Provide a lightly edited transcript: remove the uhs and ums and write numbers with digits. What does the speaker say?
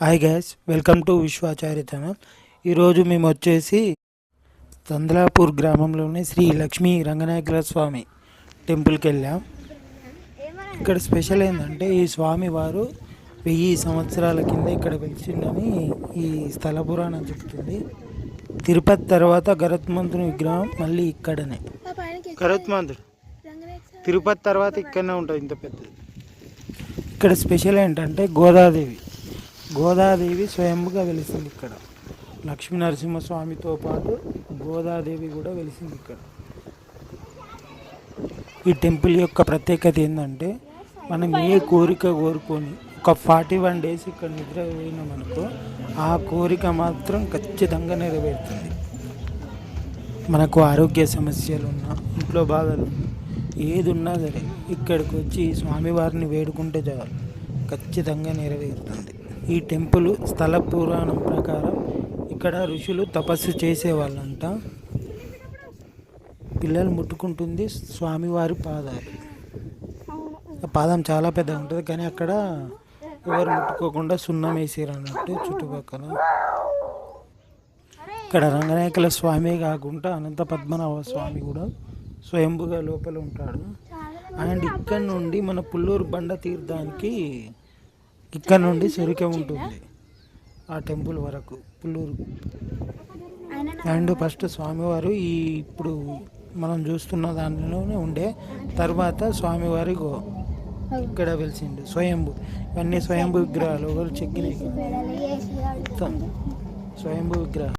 Hi guys, welcome to Vishwacharya channel. ఈరోజు మేము వచ్చేసి తందలాపూర్ గ్రామంలోని శ్రీ లక్ష్మీ రంగనాయకుల స్వామి టెంపుల్కి వెళ్ళాం. ఇక్కడ స్పెషల్ ఏంటంటే ఈ స్వామి వారు 1000 సంవత్సరాల కింద ఇక్కడ వెలిసిందని ఈ స్థల పురాణం చెప్తుంది. తిరుపతి తర్వాత గరుత్మంతుని విగ్రహం మళ్ళీ ఇక్కడనే. గరుత్మంతుడు తిరుపతి తర్వాత ఇక్కడనే ఉంటుంది, ఇంత పెద్దది. ఇక్కడ స్పెషల్ ఏంటంటే గోదాదేవి స్వయంగా వెలిసింది ఇక్కడ. లక్ష్మీ నరసింహస్వామితో పాటు గోదాదేవి కూడా వెలిసింది ఇక్కడ. ఈ టెంపుల్ యొక్క ప్రత్యేకత ఏంటంటే మనం ఏ కోరిక కోరుకొని ఒక 41 days ఇక్కడ నిద్ర పోయినామనుకో ఆ కోరిక మాత్రం ఖచ్చితంగా నెరవేరుతుంది. మనకు ఆరోగ్య సమస్యలు ఉన్నా, ఇంట్లో బాధలు ఏది ఉన్నా సరే ఇక్కడికి వచ్చి స్వామివారిని వేడుకుంటే చాలు, ఖచ్చితంగా నెరవేరుతుంది. ఈ టెంపుల్ స్థల పురాణం ప్రకారం ఇక్కడ ఋషులు తపస్సు చేసేవాళ్ళంట. పిల్లలు ముట్టుకుంటుంది స్వామివారి పాదాలు. పాదం చాలా పెద్దగా ఉంటుంది, కానీ అక్కడ ఎవరు ముట్టుకోకుండా సున్నం వేసారు అన్నట్టు చుట్టుపక్కల. ఇక్కడ రంగనాయకుల స్వామి కాకుండా అనంత పద్మనాభ స్వామి కూడా స్వయంభుగా లోపల ఉంటాడు. అండ్ ఇక్కడ నుండి మన పుల్లూరు బండ తీర్థానికి ఇక్కడ నుండి సరికే ఉంటుంది ఆ టెంపుల్ వరకు పుల్లూరు. అండ్ ఫస్ట్ స్వామివారు ఇప్పుడు మనం చూస్తున్న దానిలోనే ఉండే, తర్వాత స్వామివారి ఇక్కడ వెలిసిండు స్వయంభు. ఇవన్నీ స్వయంభు విగ్రహాలు, ఒకరు చెక్కినాయి, మొత్తం స్వయంభు విగ్రహాలు.